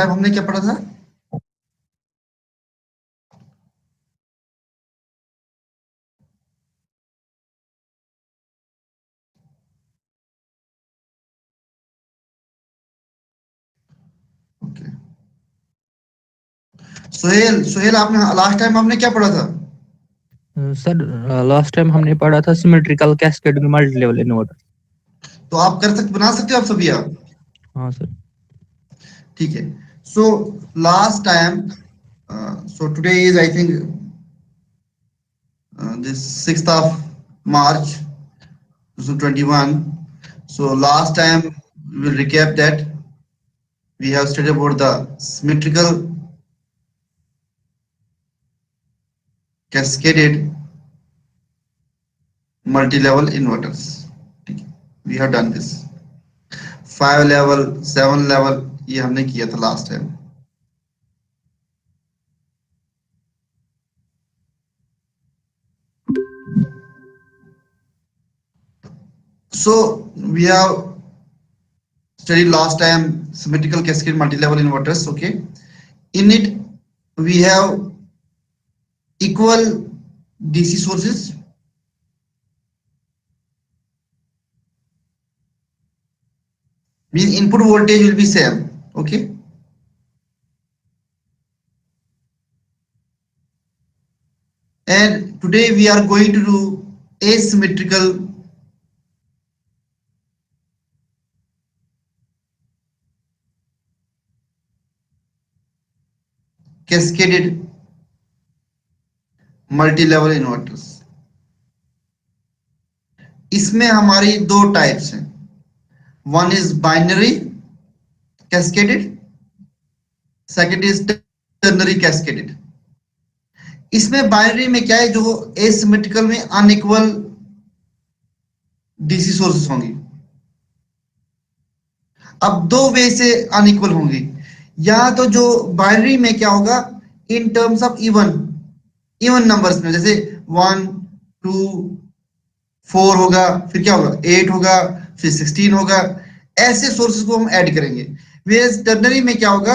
Time हमने क्या पढ़ा था? ओके, सोहेल सोहेल आपने लास्ट टाइम हमने क्या पढ़ा था? सर लास्ट टाइम हमने पढ़ा था symmetrical cascading multi level inverter. तो आप बना सकते हो आप सभी आप? हाँ सर। ठीक है। So last time, so today is I think this 6th of March 2021. So last time we will recap that we have studied about the symmetrical cascaded multi-level inverters. We have done this 5 level 7 level, ये हमने किया था last time. So we have studied last time symmetrical cascade multi-level inverters. Okay, in it we have equal DC sources, means input voltage will be same. Okay, and today we are going to do asymmetrical cascaded multi-level inverters. इसमें हमारी दो types हैं. One is binary cascaded, second is ternary cascaded. इसमें binary में क्या है, जो asymmetrical में अनइक्वल डीसी सोर्सेस होंगी. अब दो वे से अनइक्वल होंगी. या तो जो बाइनरी में क्या होगा, in terms of even even numbers में, जैसे 1 2 4 होगा, फिर क्या होगा 8 होगा, फिर 16 होगा. ऐसे सोर्सेस को हम ऐड करेंगे. वेज टर्नरी में क्या होगा,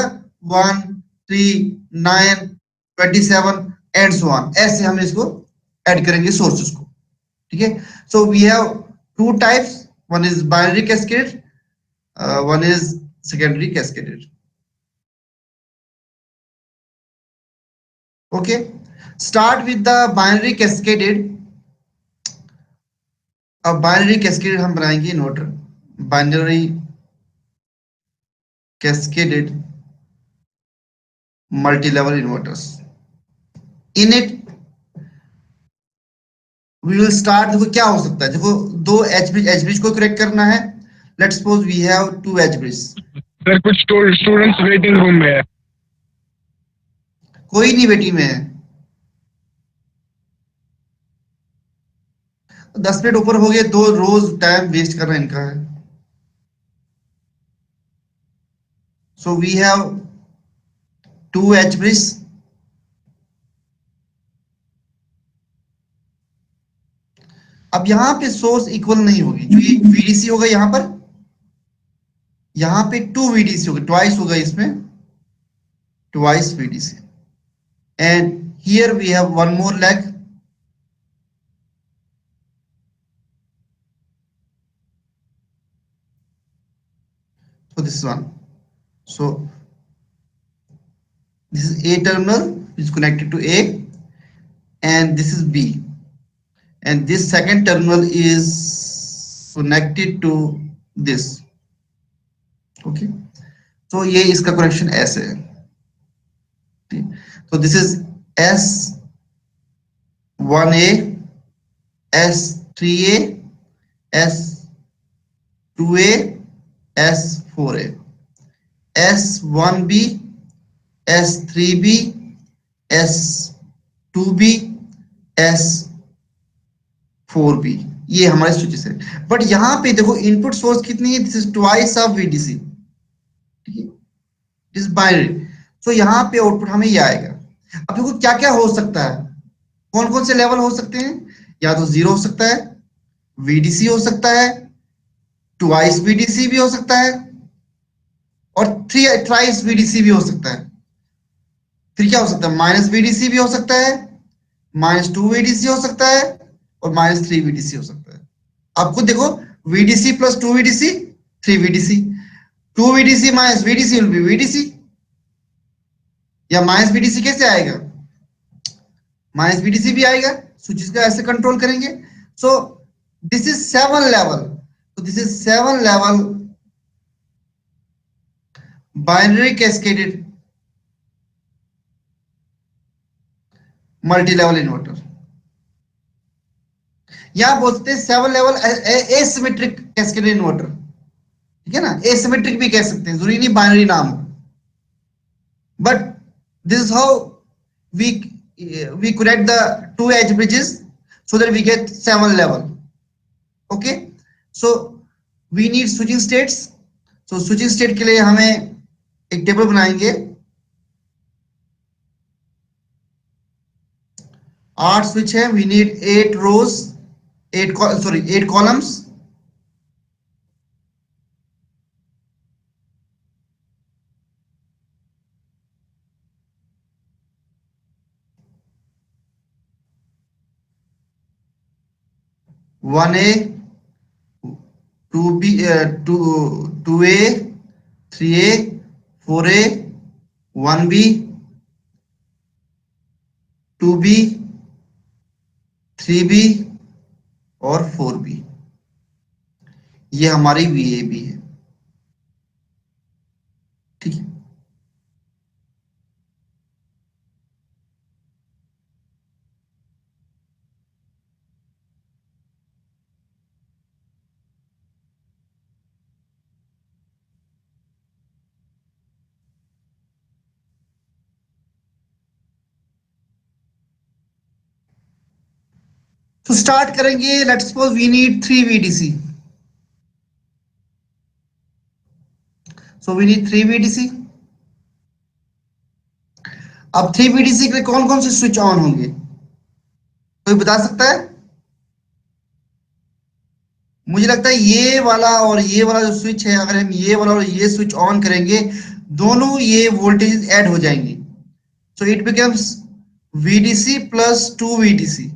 1 3 9 27 एंड सो ऑन. ऐसे हम इसको ऐड करेंगे सोर्सेस को. ठीक है. So we have two types, one is binary cascade, one is secondary cascaded. Okay, start with the binary cascaded. अब बाइनरी कैस्केडेड हम बनाएंगे inverter. Binary cascaded multi level inverters. In it we will start. देखो क्या हो सकता है, देखो दो एच ब्रिज को करेक्ट करना है. Let's suppose we have two H bridge. Sir कुछ स्टूडेंट्स वेटिंग रूम में है. कोई नहीं वेटिंग में है. 10 मिनट ऊपर हो गए, दो रोज टाइम वेस्ट करना इनका है. So we have two H bridge. अब यहां पे सोर्स इक्वल नहीं होगी, जो ये VDC होगा यहां पे 2 VDC होगा, ट्वाइस होगा इसमें, twice VDC. And here we have one more leg. So this one. So this is A terminal which is connected to A, and this is B, and this second terminal is connected to this. Okay, so ये इसका connection ऐसे है. So this is S1A, S3A, S2A, S4A, S1B, S3B, S2B, S4B. ये हमारे switches है. But यहां पे देखो इनपुट सोर्स कितनी है, this is twice of VDC. ठीक है, दिस बाइनरी. सो यहां पे आउटपुट हमें ये आएगा. अब देखो क्या क्या हो सकता है, कौन कौन से लेवल हो सकते हैं. या तो 0 हो सकता है, VDC हो सकता है, ट्वाइस VDC भी हो सकता है, और थ्राइस VDC भी हो सकता है। फिर क्या हो सकता है, माइनस VDC भी हो सकता है, -2 VDC हो सकता है और -3 VDC हो सकता है। आप खुद देखो, VDC plus 2 VDC 3 VDC, 2 VDC minus VDC will be VDC, या माइनस VDC कैसे आएगा, माइनस VDC भी आएगा। स्विचेस का ऐसे कंट्रोल करेंगे। सो दिस इज 7 लेवल, तो this is 7 level binary cascaded multi level inverter, या बोलते हैं 7 लेवल एसिमेट्रिक कैस्केडेड इन्वर्टर, ठीक है ना, एसिमेट्रिक भी कह सकते हैं, जरूरी नहीं बाइनरी नाम हो। But this is how we connect the two edge bridges so that we get 7 level. Okay, so we need switching states. So switching state के लिए हमें एक टेबल बनाएंगे, 8 स्विच है, we need 8 rows, 8 columns. One A, 2B, 2A, 3A, 4A, 1B, 2B, 3B और 4B। ये हमारी VAB है, ठीक है। तो स्टार्ट करेंगे, let's suppose we need 3 VDC, so we need 3 VDC। अब 3 VDC के लिए कौन कौन से स्विच ऑन होंगे, कोई बता सकता है? मुझे लगता है ये वाला और ये वाला जो स्विच है, अगर हम ये वाला और ये स्विच ऑन करेंगे, दोनों ये वोल्टेज ऐड हो जाएंगे, so it becomes VDC plus 2 VDC।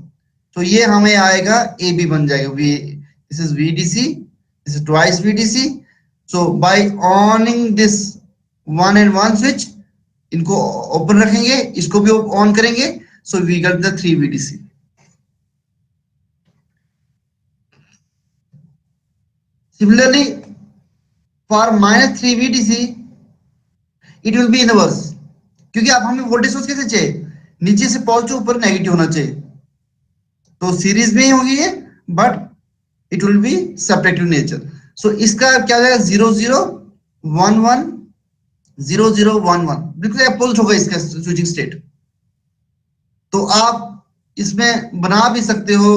तो ये हमें आएगा AB बन जाएगा, this is VDC, this is twice VDC। So by onning this 1 and 1 switch, इनको ओपन रखेंगे, इसको भी ऑन करेंगे, so we get the 3 VDC। Similarly, for -3 VDC, it will be inverse, क्योंकि अब हमें वोल्टेज सोर्स कैसे चाहिए, नीचे से पॉजिटिव ऊपर नेगेटिव होना चाहिए, तो सीरीज में ही होगी ये, but it will be separative nature. So इसका क्या हो जाएगा, 0 0 1 1 0 0 1 1, बिल्कुल अपोजिट होगा इसका स्विचिंग स्टेट। तो आप इसमें बना भी सकते हो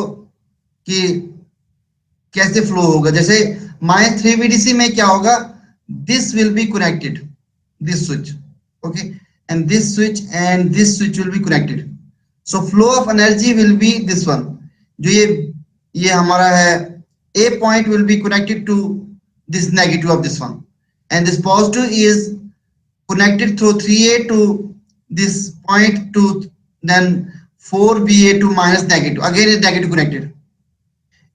कि कैसे फ्लो होगा, जैसे -3 VDC में क्या होगा, this will be connected, this switch, okay, and this switch and this switch will be connected, so flow of energy will be this one, जो ये हमारा है, A point will be connected to this negative of this one, and this positive is connected through 3A to this point to then 4BA to minus negative, again is negative connected,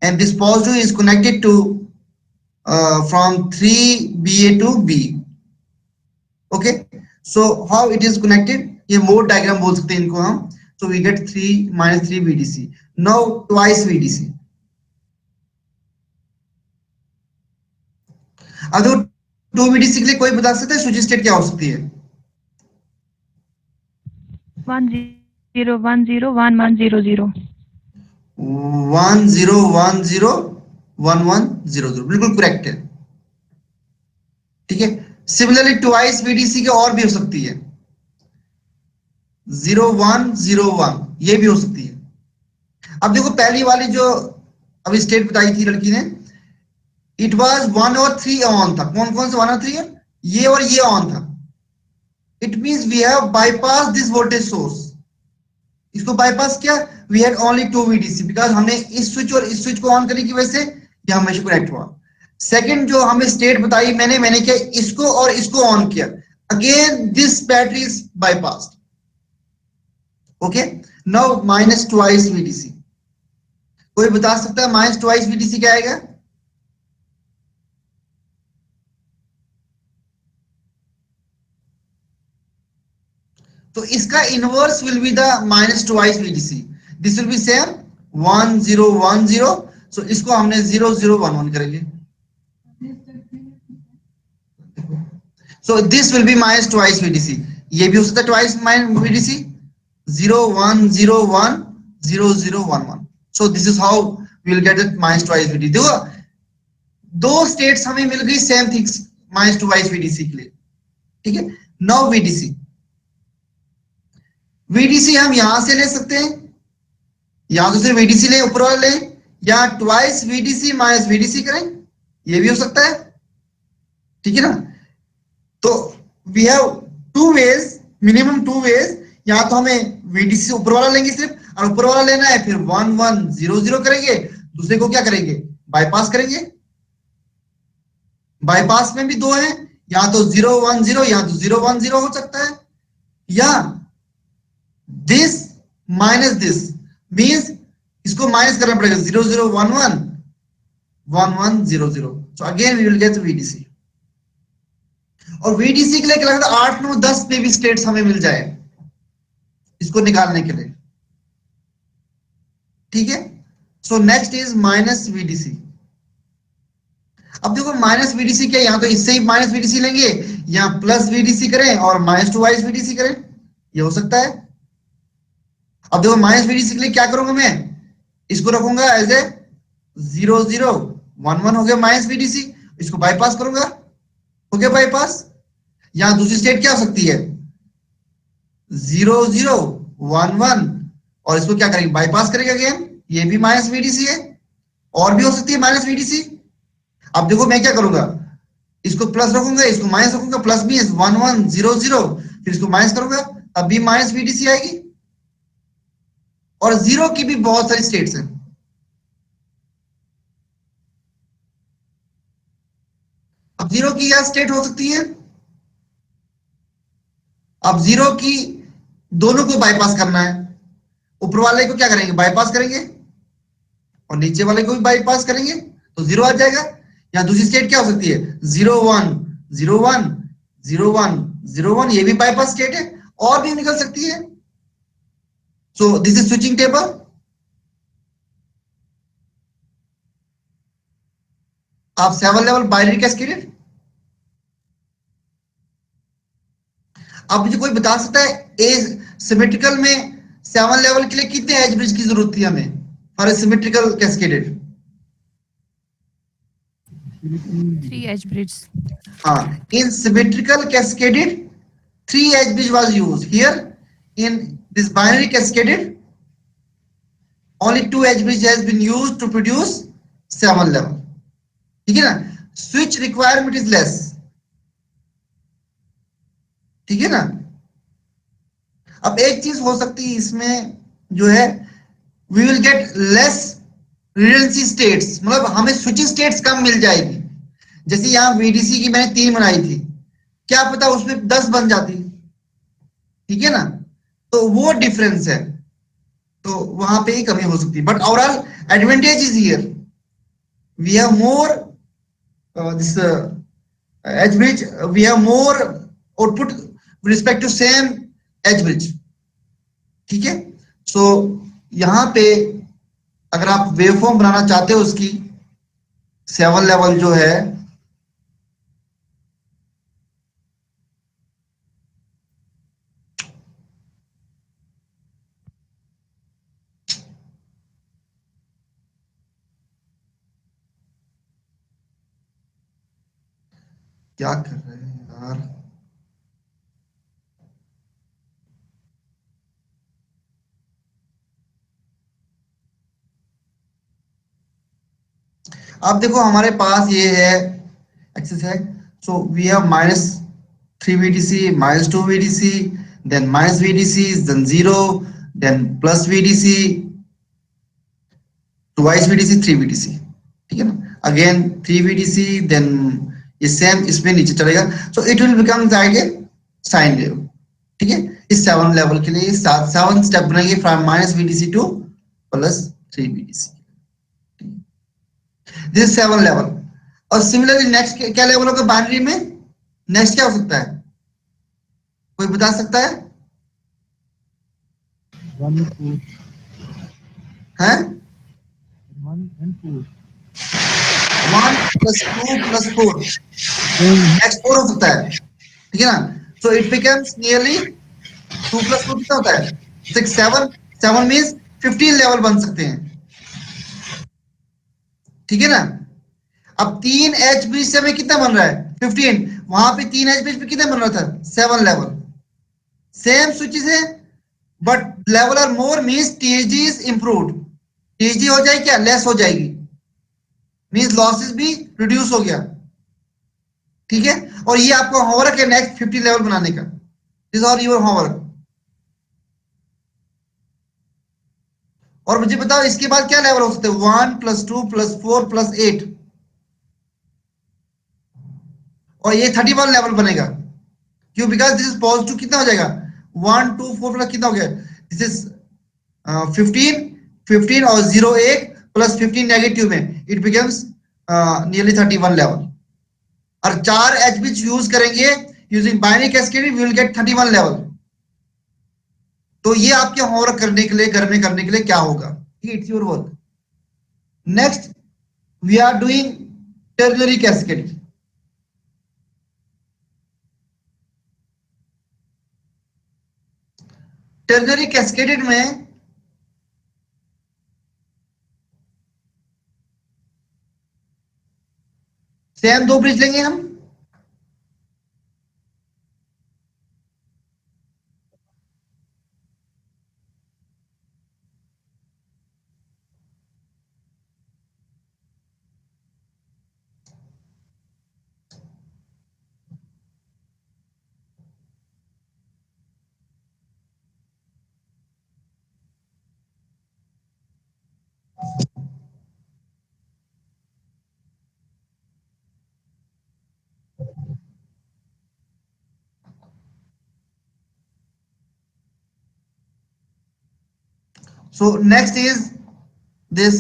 and this positive is connected to from 3BA to B. Okay, so how it is connected, ये mode diagram बोल सकते हैं इनको हम। So we get 3 -3 VDC, now twice VDC। अब 2 VDC के लिए कोई बता सकता है स्विचिंग स्टेट क्या हो सकती है? 1 0 1 0 1 1 0 0 1 0 1 0 1 1 0 0, बिल्कुल करेक्ट है, ठीक है। सिमिलरली ट्वाइस VDC के और भी हो सकती है, 0 1 0 1, ये भी हो सकती है। अब देखो पहली वाली जो अभी स्टेट बताई थी लड़की ने, इट वाज 1 और 3 ऑन था, कौन कौन से 1 और 3 है, ये और ये ऑन था, it means we have bypass this voltage source. इसको बाईपास किया, we had only 2 VDC, because हमने इस स्विच और इस स्विच को ऑन करने की वजह से ये हमेशा कनेक्ट हुआ। सेकंड जो हमें स्टेट बताई मैंने क्या इसको और इसको ऑन किया, again this battery is bypassed. Okay, now minus twice VDC. कोई बता सकता है माइनस ट्वाइस वीडीसी क्या आएगा? तो इसका inverse will be the minus twice VDC, this will be same 1010। So इसको हमने 0011 करेंगे। So this will be minus twice VDC, ये भी हो सकता है twice minus VDC 0101 0011। So this is how we will get it minus twice VDC. देखो दो स्टेट्स हमें मिल गई same things minus twice VDC के लिए, ठीक है। नाउ वीडीसी, वीडीसी हम यहां से ले सकते हैं, या तो सिर्फ वीडीसी ले ऊपर वाला ले, या ट्वाइस वीडीसी माइनस वीडीसी करें, ये भी हो सकता है, ठीक है ना। तो we have two ways, minimum two ways, या तो हमें वीडीसी ऊपर वाला लेंगे सिर्फ, और ऊपर वाला लेना है फिर 1100 करेंगे, दूसरे को क्या करेंगे बाईपास करेंगे। बाईपास में भी दो हैं, या तो 010 या तो 010 हो सकता है, या दिस माइनस दिस मीन्स इसको माइनस करना पड़ेगा 0011 1100। So again we will get VDC. और वीडीसी के लिए क्या लगता है 8 9 10 पे भी स्टेट्स हमें मिल जाए इसको निकालने के लिए, ठीक है। So next is minus VDC. अब देखो माइनस वीडीसी क्या, यहां तो इससे ही माइनस वीडीसी लेंगे, या प्लस वीडीसी करें और माइनस टू वाइस वीडीसी करें, ये हो सकता है। अब देखो माइनस वीडीसी के लिए क्या करूंगा मैं, इसको रखूंगा एज ए 0011 हो गया माइनस वीडीसी, इसको बाईपास करूंगा, हो गया बाईपास। यहां दूसरी स्टेट क्या हो सकती है 0011, और इसको क्या करेंगे बाईपास करेंगे अगेन, ये भी माइनस वीडीसी है, और भी हो सकती है माइनस वीडीसी। अब देखो मैं क्या करूंगा, इसको प्लस रखूंगा, इसको माइनस रखूंगा, प्लस भी 1100, फिर इसको माइनस करूंगा, तब भी माइनस वीडीसी आएगी। और जीरो की भी बहुत सारी स्टेट्स हैं। अब जीरो की क्या स्टेट हो सकती है, अब जीरो की दोनों को बाईपास करना है, ऊपर वाले को क्या करेंगे बाईपास करेंगे, और नीचे वाले को भी बाईपास करेंगे, तो जीरो आ जाएगा। या दूसरी स्टेट क्या हो सकती है 0101 0101, ये भी बाईपास स्टेट है, और भी निकल सकती है। सो दिस इज स्विचिंग टेबल। आप 7 लेवल बाइनरी कैस्केडेड। अब मुझे कोई बता सकता है ए सिमेट्रिकल में 7 लेवल के लिए कितने एज ब्रिज की जरूरत थी हमें for a symmetrical cascaded? 3 edge bridges. In symmetrical cascaded 3 edge bridge was used. Here in this binary cascaded only 2 edge bridge has been used to produce 7 level. ठीक है ना, switch requirement is less, ठीक है ना। अब एक चीज हो सकती है इसमें जो है we will get less redundancy states, मतलब हमें स्विचिंग स्टेट्स कम मिल जाएगी। जैसे यहां वीडीसी की मैंने 3 बनाई थी, क्या पता उसमें 10 बन जाती, ठीक है ना, तो वो डिफरेंस है, तो वहां पे ही कमी हो सकती है। But overall advantage is here we have more this H bridge, we have more output with respect to same H bridge, ठीक है। सो यहां पे अगर आप वेवफॉर्म बनाना चाहते हो उसकी 7 लेवल जो है, क्या कर रहे हैं यार, अब देखो हमारे पास ये है एक्सेस है। So we have -3 VDC, -2 VDC, then -VDC, then 0, then +VDC, twice VDC, 3 VDC, ठीक है ना। अगेन 3 VDC, देन ये सेम इसमें नीचे चलेगा, सो इट विल बिकम जाएंगे साइन वेव। ठीक है, इस 7 लेवल के लिए 7 स्टेप बनेंगे from minus VDC two plus 3 VDC। This 7 level. और सिमिलरली नेक्स्ट क्या लेवल होगा बाइनरी में? नेक्स्ट क्या हो सकता है, कोई बता सकता है? 1 2 हैं 1 and 2 1 प्लस 2 प्लस 4, नेक्स्ट 4 हो सकता है। ठीक है ना, सो इट बिकम्स नियरली 2 प्लस 2 कितना होता है? 6 7 मींस 15 लेवल बन सकते हैं। ठीक है ना, अब 3 HB से हमें कितना बन रहा है? 15। वहां पे 3 HB पे कितना बन रहा था? 7 लेवल। सेम स्विचेस है but level are more, means THG is improved. THG हो जाएगी क्या? लेस हो जाएगी, मींस लॉसेस भी रिड्यूस हो गया। ठीक है, और ये आपका होमवर्क है नेक्स्ट 50 लेवल बनाने का। This are your homework. और मुझे बताओ इसके बाद क्या लेवल हो सकते हैं? 1 प्लस 2 प्लस 4 प्लस 8, और ये 31 लेवल बनेगा। क्यों? बिकॉज दिस इज पॉजिटिव, कितना हो जाएगा? 1 2 4 प्लस कितना हो गया? दिस इज 15 और 0 1 प्लस 15 नेगेटिव में इट बिकम्स नियरली 31 लेवल। और 4 HB यूज करेंगे using binary cascading, we will get 31 level. तो ये आपके होमवर्क करने के लिए, घर में करने के लिए क्या होगा? It's your work. Next we are doing ternary cascading. Ternary cascaded में सेम 2 ब्रिज लेंगे हम। So next is this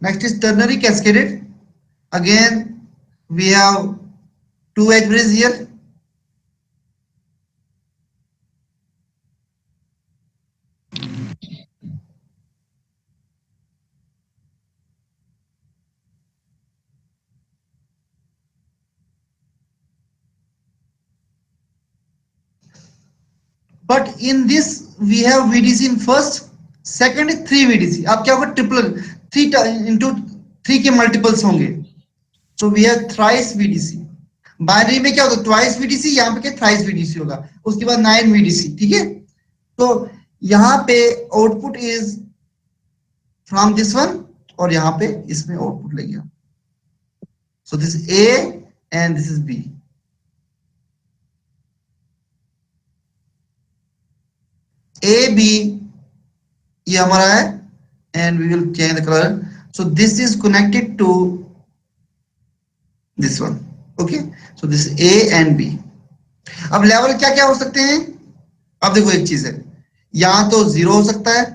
next is ternary cascaded. Again we have 2 edge bridges here. But in this we have VDC in first, second is 3 VDC. अब क्या होगा? Triple 3 into 3 के multiples होंगे, so we have thrice VDC. Binary में क्या होगा? Twice VDC, यहाँ पे क्या? थ्राइस VDC होगा, उसके बाद 9 VDC। ठीक है, तो यहाँ पे output is from this one, और यहाँ पे इसमें आउटपुट लेंगे। So this A and this is B। AB ये हमारा है, and we will change the colour. So this is connected to this one. Okay, so this A and B। अब level क्या क्या हो सकते हैं? अब देखो एक चीज है, यहां तो 0 हो सकता है,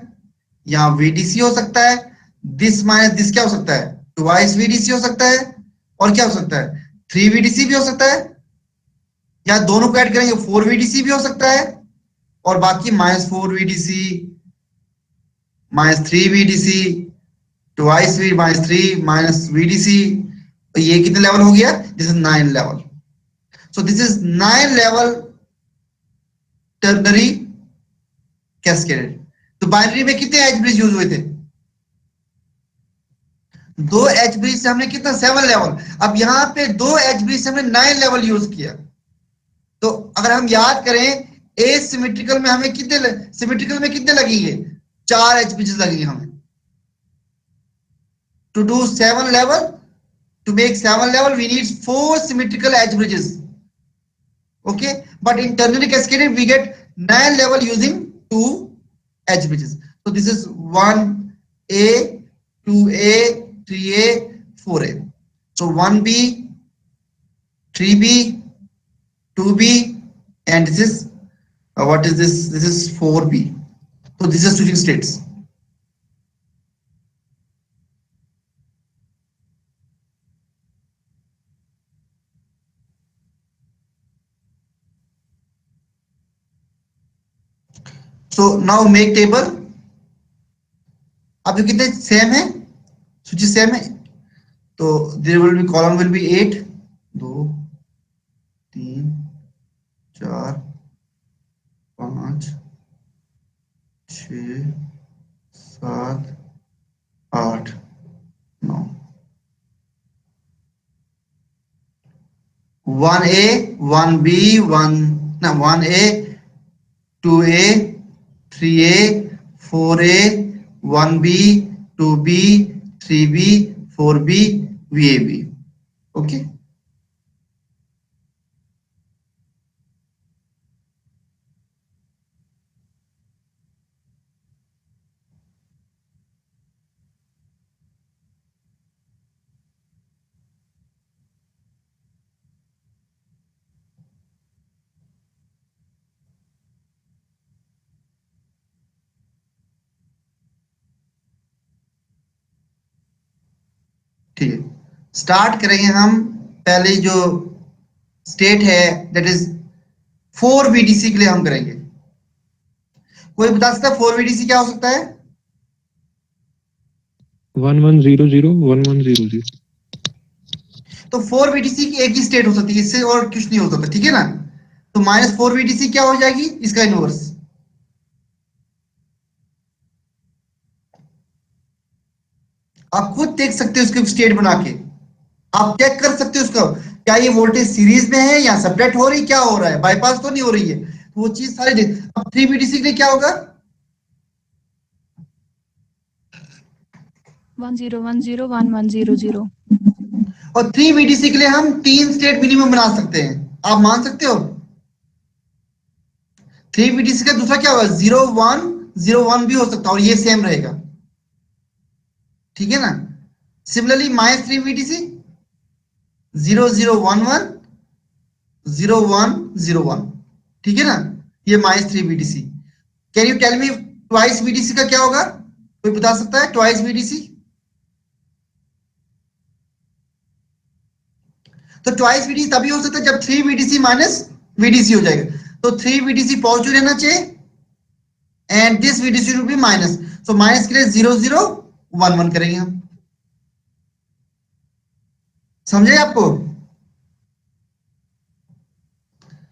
यहां VDC हो सकता है, दिस माइनस दिस क्या हो सकता है? ट्वाइस VDC हो सकता है, और क्या हो सकता है? 3 VDC भी हो सकता है, या दोनों को ऐड करेंगे 4 VDC भी हो सकता है, और बाकी -4 VDC, -3 VDC, ट्वाइस -3 VDC। तो ये कितने लेवल हो गया? This is 9 level. So this is 9 level ternary cascaded. तो बाइनरी में कितने एच ब्रिज यूज हुए थे? 2 एच ब्रिज से हमने कितना? 7 लेवल। अब यहाँ पे 2 एच ब्रिज से हमने 9 लेवल यूज किया। तो अगर हम याद करें, एसिमेट्रिकल में हमें कितने, सिमेट्रिकल में कितने लगेंगे? 4 एच ब्रिज लगेंगे हमें। To do 7 level, to make 7 level, we need 4 symmetrical edge bridges. Okay, but in ternary cascaded we get 9 level using 2 edge bridges. So this is 1A, 2A, 3A, 4A. So 1B, 3B, 2B, and this is what is this? This is 4B. So this is switching states. So now make table. अब ये कितने same है, सूची same है, तो there will be column will be 8, 2 3 4 5 6 7 8 9 1A 1B 1A 2A 3A 4A 1B 2B 3B 4B VAB. Okay, ठीक है, start करेंगे हम। पहले जो स्टेट है दैट इज 4 VDC के लिए हम करेंगे। कोई बता सकता है 4 VDC क्या हो सकता है? 1100 1100। तो 4 VDC की एक ही स्टेट हो सकती है, इससे और कुछ नहीं हो सकता, ठीक है ना। तो -4 VDC क्या हो जाएगी, इसका इनवर्स। आप खुद देख सकते हो उसके स्टेट बना के, आप चेक कर सकते हो उसका क्या ये वोल्टेज सीरीज में है या सेपरेट हो रही, क्या हो रहा है, बाईपास तो नहीं हो रही है, तो वो चीज सारी देख। अब 3 VDC के लिए क्या होगा, 10101100। और 3 VDC के लिए हम 3 स्टेट मिनिमम बना सकते हैं, आप मान सकते हो। 3 VDC का दूसरा क्या होगा, 0101 भी हो सकता है और ये सेम रहेगा, ठीक है ना। सिमिलरली -3 VDC 0011 0101, ठीक है ना, ये -3 VDC। Can you tell me twice VDC का क्या होगा, कोई बता सकता है ट्वाइस VDC? तो ट्वाइस VDC तभी हो सकता है जब 3 VDC माइनस VDC हो जाएगा। तो 3 VDC पॉजिटिव रहना चाहिए and this VDC will be minus. So minus के लिए 0011 करेंगे हम, समझे आपको।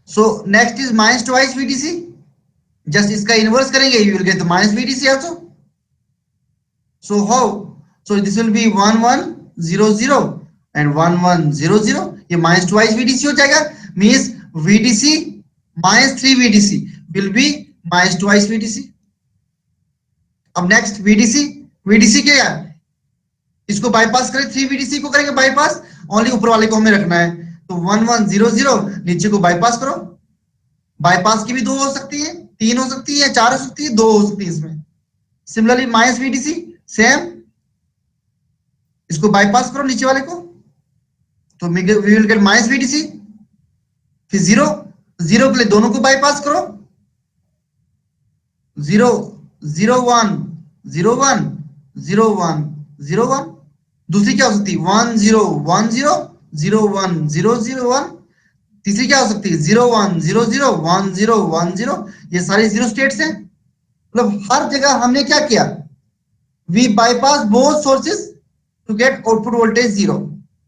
So next is minus twice VDC, just इसका इनवर्स करेंगे, you will get the minus VDC also. So how, so this will B 1100 and 1100, ये माइनस ट्वाइस VDC हो जाएगा, means VDC -3 VDC will be minus twice VDC। अब next VDC क्या है, इसको bypass करें, 3 VDC को करेंगे बाईपास, ओनली ऊपर वाले को हमें रखना है। तो 1100 नीचे को बाईपास करो, बाईपास की भी 2 हो सकती है, 3 हो सकती है, 4 हो सकती है, 2 हो सकती है इसमें। सिमिलरली माइनस VDC सेम, इसको बाईपास करो नीचे वाले को, तो we will get minus VDC। फिर 0 के लिए दोनों को बाईपास करो, 0 01 01 01 01। दूसरी क्या हो सकती है 1010 01001। तीसरी क्या हो सकती है 0100 1010। ये सारी 0 स्टेट्स हैं, मतलब हर जगह हमने क्या किया, we bypass both sources to get output voltage 0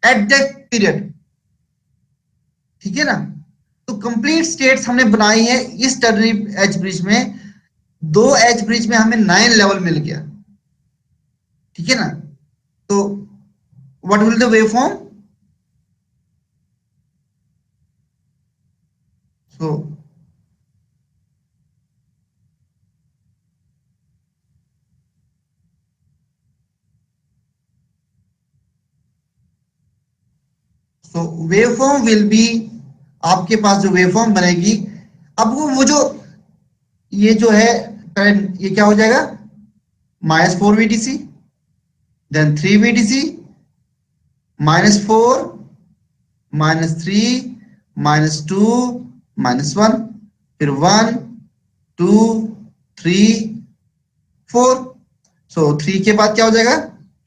at that period, ठीक है ना। तो कंप्लीट स्टेट्स हमने बनाई है इस टर्नरी एज ब्रिज में। 2 एज ब्रिज में हमें 9 लेवल मिल गया, ठीक है ना। तो what will the waveform, so so waveform will be, आपके पास जो वेवफॉर्म बनेगी, अब वो जो ये जो है करंट, ये क्या हो जाएगा, -4 VDC, देन 3 VDC, -4, -3, -2, -1, फिर 1, 2, 3, 4। सो 3 के बाद क्या हो जाएगा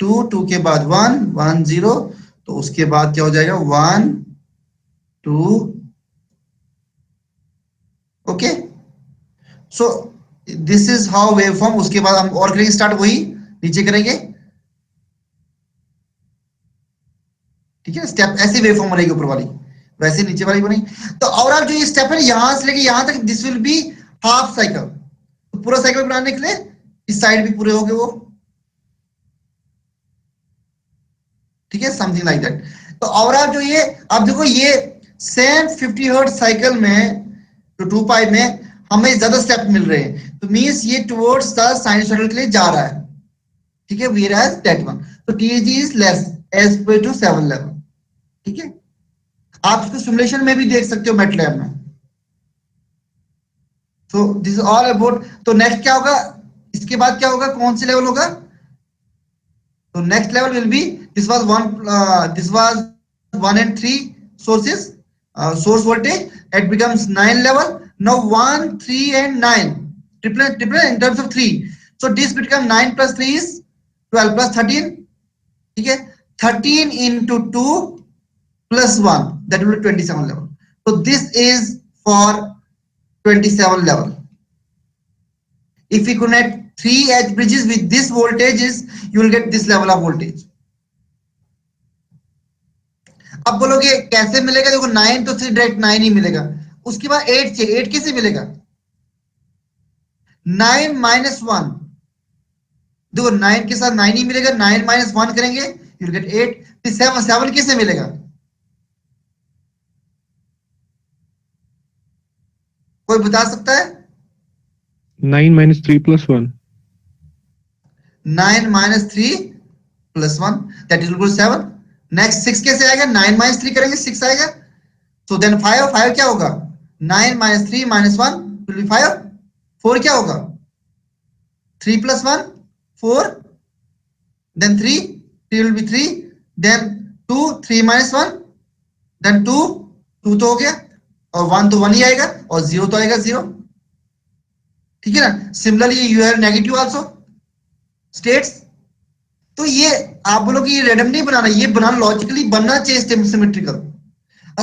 2, 2 के बाद 1, 1, 0, तो उसके बाद क्या हो जाएगा 1, 2, okay. So this is how waveform. उसके बाद हम और करेंगे स्टार्ट, वही नीचे करेंगे, ठीक है। स्टेप ऐसे वेवफॉर्म बनेगी ऊपर वाली, वैसे नीचे वाली बनेगी। तो और आप जो ये स्टेप है यहां से लेके यहां तक, this will be half cycle. तो पूरा साइकिल बनाने के लिए इस साइड भी पूरे हो गए वो, ठीक है, समथिंग लाइक दैट। तो और आप जो ये, अब देखो ये सेम 50 हर्ट्ज साइकिल में, तो 2 पाई में हमें ज्यादा स्टेप मिल रहे हैं, तो मींस ये टुवर्ड्स द साइनसॉइडल के लिए जा रहा है, ठीक है, वेयर एज दैट वन, तो TAG is less as per to 7 level, ठीक है। आप इसको सिमुलेशन में भी देख सकते हो मैटलैब में। तो दिस इज ऑल अबाउट। तो नेक्स्ट क्या होगा, इसके बाद क्या होगा, कौन से लेवल होगा, तो next level will be, this was 1 and 3 sources, source voltage, it becomes 9 level. Now 1, 3 and 9, triple in terms of 3, so this become 9 plus 3 is 12 plus 13, ठीक है, 13 into 2 plus 1, that will be 27 level. So this is for 27 level. If we connect 3 edge bridges with this voltages, you will get this level of voltage. अब बोलोगे कैसे मिलेगा, देखो 9 तो सिर्फ direct 9 ही मिलेगा, उसके बाद 8 चाहिए, 8 कैसे मिलेगा, 9 minus 1, देखो 9 के साथ 9 ही मिलेगा, 9 minus 1 करेंगे यू विल गेट 8, फिर 7 कैसे मिलेगा, कोई बता सकता है, 9 minus 3 plus 1. 9 minus 3 plus 1, that is equal to 7। Next 6 कैसे आएगा, 9 minus 3 करेंगे 6 आएगा, so then 5 क्या होगा, 9 minus 3 minus 1 will be 5। 4 क्या होगा, 3 plus 1 4, then 3 will be 3, then 2 3 minus 1, then 2 2 तो हो गया, और 1 तो 1 ही आएगा, और 0 तो आएगा 0, ठीक है ना। Similarly you have negative also states. तो ये आप बोलो कि ये रैंडम नहीं बनाना, ये बनाना लॉजिकली बनना चाहिए सिमेट्रिकल।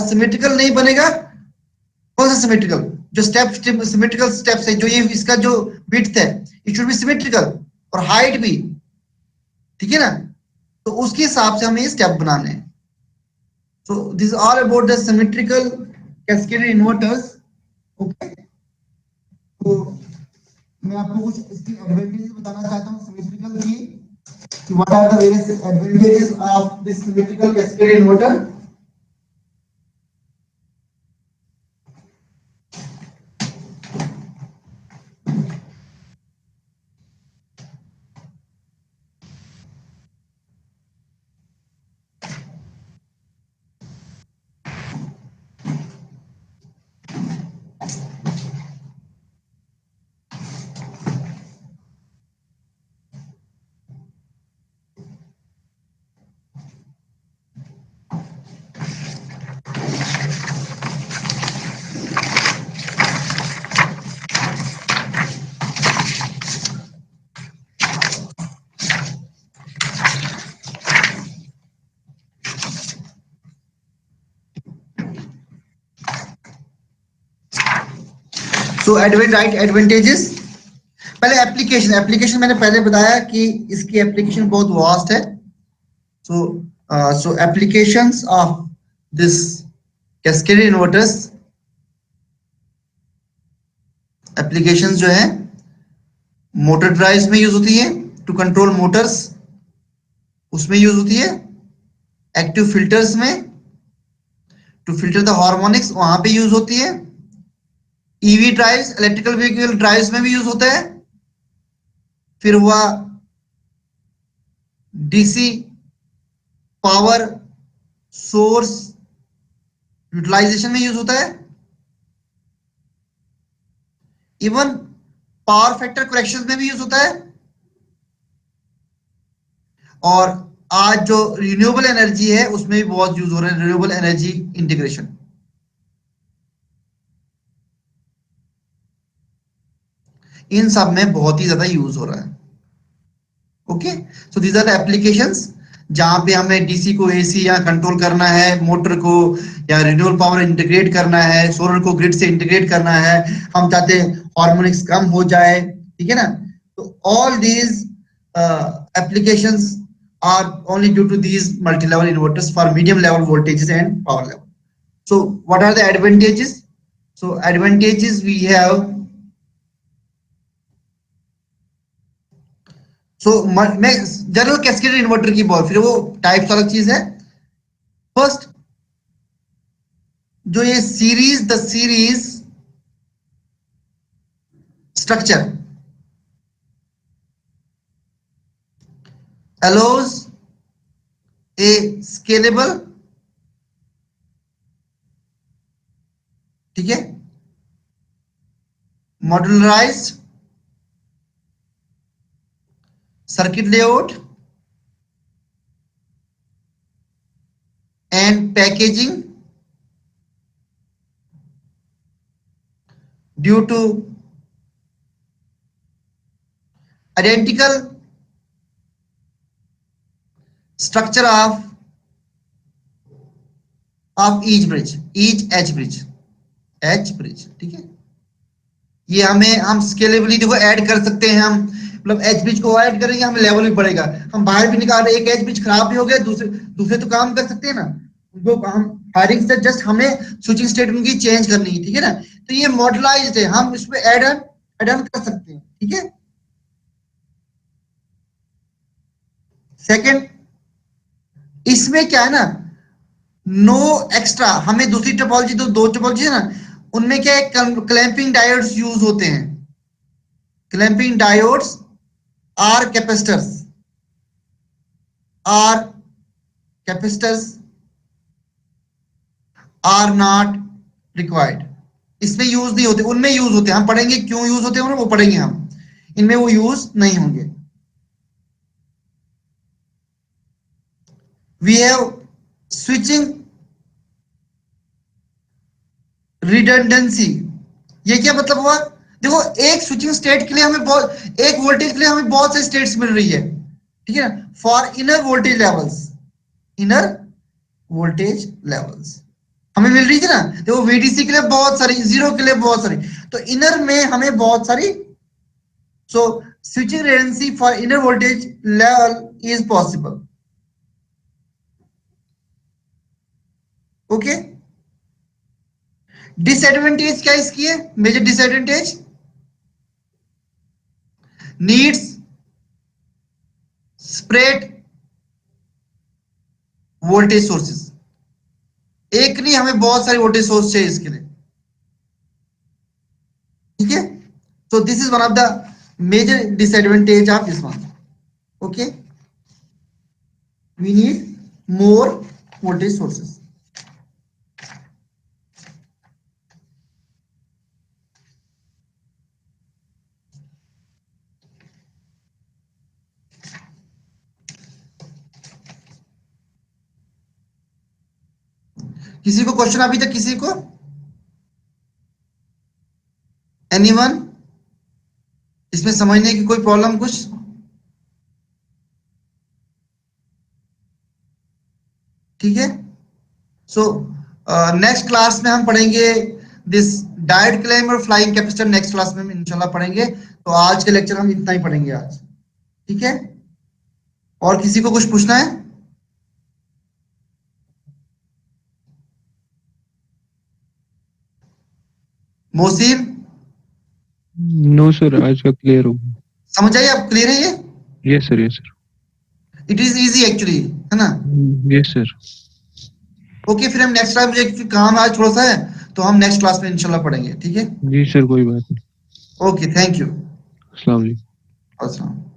सिमेट्रिकल नहीं बनेगा, कौन सा सिमेट्रिकल, जो स्टेप सिमेट्रिकल स्टेप्स है, जो ये इसका जो विड्थ है इट शुड बी सिमेट्रिकल, और हाइट भी, ठीक है ना, तो उसके हिसाब से हमें ये स्टेप बनाने हैं। So this all about the symmetrical cascaded inverters, okay. तो मैं आपको कुछ इसकी एडवांटेजेस बताना चाहता हूं सिमेट्रिकल की, what are the various advantages of this symmetrical cascade inverter। So right advantages, पहले एप्लीकेशन मैंने पहले बताया कि इसकी एप्लीकेशन बहुत वास्ट है। So applications of this cascaded inverters, applications जो है मोटर ड्राइव्स में यूज होती है, टू कंट्रोल मोटर्स उसमें यूज होती है, एक्टिव फिल्टर्स में टू फिल्टर द हार्मोनिक्स वहां पे यूज होती है, EV drives electrical vehicle drives में भी यूज होता है, फिर हुआ डीसी पावर सोर्स यूटिलाइजेशन में यूज होता है, इवन पावर फैक्टर करेक्शन में भी यूज होता है, और आज जो रिन्यूएबल एनर्जी है उसमें भी बहुत यूज हो रहा है, रिन्यूएबल एनर्जी इंटीग्रेशन। इन सब में बहुत ही ज्यादा यूज हो रहा है। Okay, so these are the applications जहां पे हमें डीसी को एसी या कंट्रोल करना है, मोटर को या रिन्यूएबल पावर इंटीग्रेट करना है, सोलर को ग्रिड से इंटीग्रेट करना है, हम चाहते हैं हार्मोनिक्स कम हो जाए, ठीक है ना। तो all these applications are only due to these multi-level inverters for medium level voltages and power level. So what are the advantages? So advantages we have, so मैं जनरल कैस्केडेड इन्वर्टर की बात, फिर वो टाइप्स अलग चीज है। First जो ये the series structure allows a scalable, ठीक है, modularized circuit layout and packaging due to identical structure of each bridge, each H bridge, ठीक है। ये हम स्केलेबिलिटी को ऐड कर सकते हैं, हम मतलब एच ब्रिज को ऐड करेंगे, हमें लेवल भी बढ़ेगा, हम बाहर भी निकाल रहे, एक एच ब्रिज खराब भी हो गया, दूसरे तो काम कर सकते हैं ना, उनको हम फायरिंग से जस्ट हमें स्विचिंग स्टेट उनकी चेंज करनी है, ठीक है ना। तो ये मॉडलाइज्ड है, हम इसमें ऐड ऑन कर सकते हैं, ठीक है। सेकंड, इसमें क्या है ना, नो एक्स्ट्रा, हमें दूसरी टोपोलॉजी, दो टोपोलॉजी है ना, उनमें क्या है, क्लैंपिंग डायोड्स यूज होते हैं। Clamping diodes are capacitors are not required, इसमें यूज नहीं होते, उनमें यूज होते हैं, हम पढ़ेंगे क्यों यूज होते हैं वो पढ़ेंगे हम, इनमें वो यूज नहीं होंगे। We have switching redundancy, ये क्या मतलब हुआ, देखो एक स्विचिंग स्टेट के लिए हमें एक वोल्टेज के लिए हमें बहुत से स्टेट्स मिल रही है, ठीक है ना, फॉर इनर वोल्टेज लेवल्स हमें मिल रही थी ना, देखो वीडीसी के लिए बहुत सारी, जीरो के लिए बहुत सारी, तो इनर में हमें बहुत सारी, so switching redundancy for inner voltage level is possible. Okay, disadvantage क्या इसकी है, major disadvantage, needs spread voltage sources, एक नहीं हमें बहुत सारे वोल्टेज सोर्स चाहिए इसके लिए, ठीक है। तो this is one of the major disadvantage of this one. Okay, we need more voltage sources. किसी को क्वेश्चन अभी तक, किसी को, एनीवन, इसमें समझने की कोई प्रॉब्लम कुछ? ठीक है, सो नेक्स्ट क्लास में हम पढ़ेंगे दिस डायोड क्लेम और फ्लाइंग कैपेसिटर, नेक्स्ट क्लास में हम इंशाल्लाह पढ़ेंगे। तो आज के लेक्चर हम इतना ही पढ़ेंगे आज, ठीक है। और किसी को कुछ पूछना है? मोहसिन? नो सर, आज का क्लियर हो गया। समझ आइए, आप क्लियर है ये? Yes sir, yes sir. It is easy actually, है ना? Yes sir. ओके, फिर हम नेक्स्ट क्लास, मुझे काम आज थोड़ा सा है, तो हम नेक्स्ट क्लास में इंशाल्लाह पढ़ेंगे, ठीक है। जी सर, कोई बात नहीं। Okay, thank you. अस्सलाम वालेकुम। अस्सलाम।